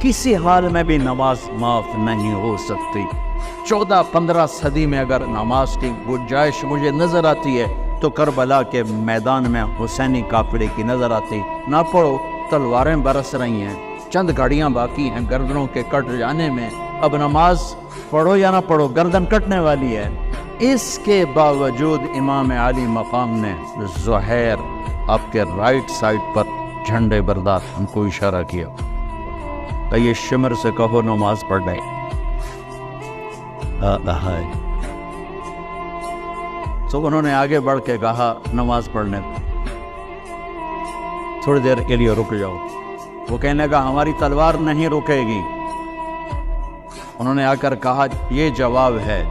किसी हाल में भी नमाज माफ नहीं हो सकती। 14-15 सदी में अगर नमाज की गुंजाइश मुझे नजर आती है तो करबला के मैदान में हुसैनी काफिले की नजर आती। ना पढ़ो, तलवारें बरस रही हैं, चंद घड़ियां बाकी हैं गर्दनों के कट जाने में। अब नमाज पढ़ो या ना पढ़ो, गर्दन कटने वाली है। इसके बावजूद इमाम आली मकाम ने ज़ुहैर आपके राइट साइड पर झंडे बरदार हमको इशारा किया, तो ये शिमर से कहो नमाज पढ़ रहे। तो उन्होंने आगे बढ़ के कहा नमाज पढ़ने थोड़ी देर के लिए रुक जाओ। वो कहने का हमारी तलवार नहीं रुकेगी। उन्होंने आकर कहा ये जवाब है।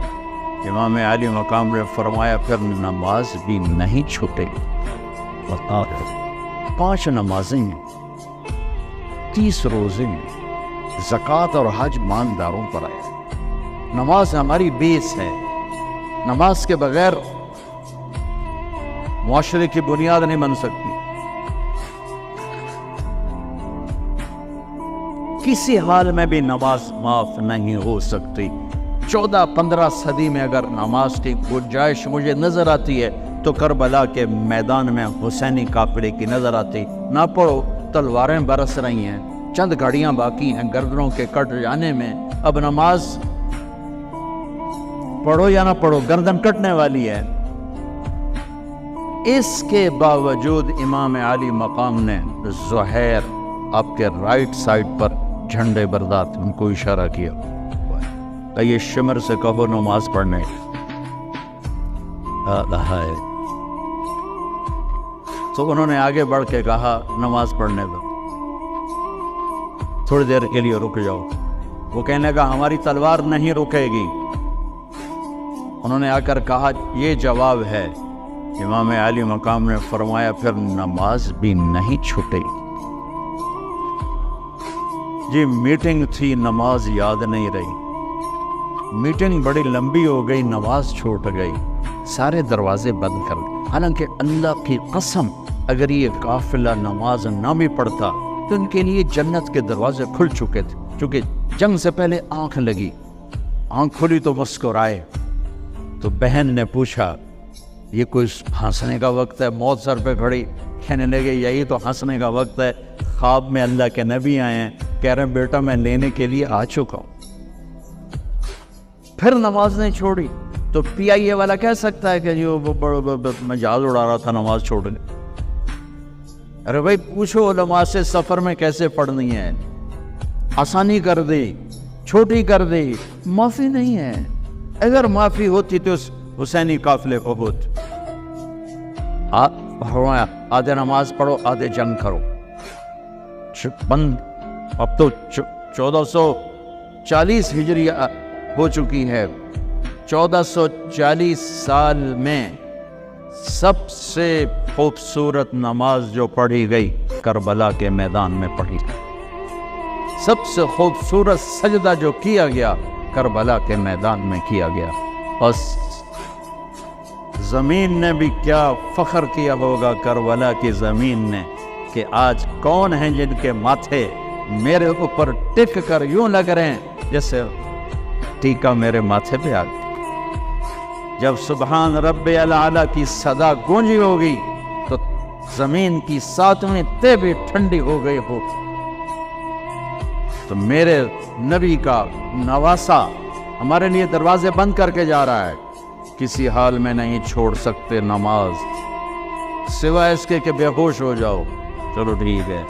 इमाम आली मकाम ने फरमाया फिर नमाज भी नहीं छूटेगी। 5 नमाजें, 30 रोजे, ज़कात और हज मानदारों पर आए। नमाज हमारी बेस है। नमाज के बगैर मुआशरे की बुनियाद नहीं बन सकती। किसी हाल में भी नमाज माफ नहीं हो सकती। 14-15 सदी में अगर नमाज की गुंजाइश मुझे नजर आती है तो करबला के मैदान में हुसैनी काफिले की नजर आती। ना पढ़ो, तलवारें बरस रही हैं, चंद घड़ियां बाकी हैं गर्दनों के कट जाने में। अब नमाज पढ़ो या ना पढ़ो, गर्दन कटने वाली है। इसके बावजूद इमाम आली मकाम ने ज़ुहैर आपके राइट साइड पर झंडे बरदार उनको इशारा किया, तो ये शिमर से कहो नमाज पढ़ने। तो उन्होंने आगे बढ़ के कहा नमाज पढ़ने दो, थोड़ी देर के लिए रुक जाओ। वो कहने का हमारी तलवार नहीं रुकेगी। उन्होंने आकर कहा ये जवाब है। इमाम आली मकाम ने फरमाया फिर नमाज भी नहीं छूटेगी। जी मीटिंग थी, नमाज याद नहीं रही। मीटिंग बड़ी लंबी हो गई, नमाज छूट गई, सारे दरवाजे बंद कर दिए। हालांकि अल्लाह की कसम अगर ये काफिला नमाज ना भी पढ़ता तो उनके लिए जन्नत के दरवाजे खुल चुके थे। क्योंकि जंग से पहले आंख लगी, आंख खुली तो मुस्कुराए। तो बहन ने पूछा ये कोई हंसने का वक्त है? मौत सर पे खड़ी, कहने लगे यही तो हंसने का वक्त है। ख्वाब में अल्लाह के नबी आए हैं, कह रहे हैं बेटा मैं लेने के लिए आ चुका हूं। फिर नमाज नहीं छोड़ी तो PIA वाला कह सकता है कि जो मैं जहाज उड़ा रहा था नमाज छोड़ ली। अरे भाई पूछो नमाज से सफर में कैसे पढ़नी है, आसानी कर दे, छोटी कर दे, माफी नहीं है। अगर माफी होती तो हुसैनी काफिले को होती। आधे नमाज पढ़ो, आधे जंग करो। बंद अब तो 1440 हिजरी हो चुकी है। 1440 साल में सबसे खूबसूरत नमाज जो पढ़ी गई करबला के मैदान में पढ़ी गई। सबसे खूबसूरत सजदा जो किया गया करबला के मैदान में किया गया। बस जमीन ने भी क्या फख्र किया होगा करबला की जमीन ने कि आज कौन है जिनके माथे मेरे ऊपर टिक कर यूं लग रहे हैं जैसे टीका मेरे माथे पे आ गया। जब सुबहान रब्बे आला की सदा गूंजी होगी तो जमीन की 7वीं ते भी ठंडी हो गई हो। तो मेरे नबी का नवासा हमारे लिए दरवाजे बंद करके जा रहा है। किसी हाल में नहीं छोड़ सकते नमाज, सिवाय इसके कि बेहोश हो जाओ। चलो ठीक है,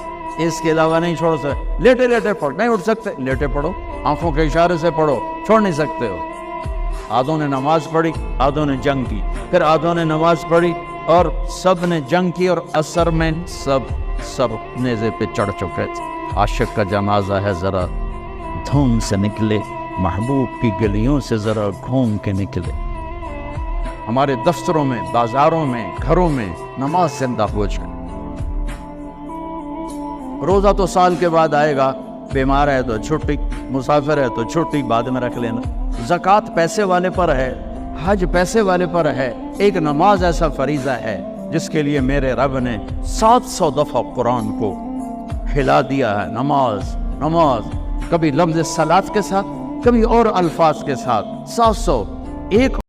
इसके अलावा नहीं छोड़ सकते। लेटे लेटे पढ़ो, नहीं उठ सकते लेटे पढ़ो, आंखों के इशारे से पढ़ो, छोड़ नहीं सकते हो। आधों ने नमाज पढ़ी, आधों ने जंग की, फिर आधों ने नमाज पढ़ी और सब ने जंग की। और असर में सब नेज़े पे चढ़ चुके थे। आशिक का जनाजा है, जरा धूम से निकले, महबूब की गलियों से जरा घूम के निकले। हमारे दफ्तरों में, बाजारों में, घरों में नमाज जिंदा हो जाए। रोजा तो साल के बाद आएगा, बीमार है तो छुट्टी, मुसाफिर है तो छुट्टी बाद में रख लेना। ज़कात पैसे वाले पर है, हज पैसे वाले पर है। एक नमाज ऐसा फरीज़ा है जिसके लिए मेरे रब ने 700 दफ़ा कुरान को हिला दिया है। नमाज नमाज کبھی لفظ سلات کے ساتھ، کبھی اور الفاظ کے ساتھ 701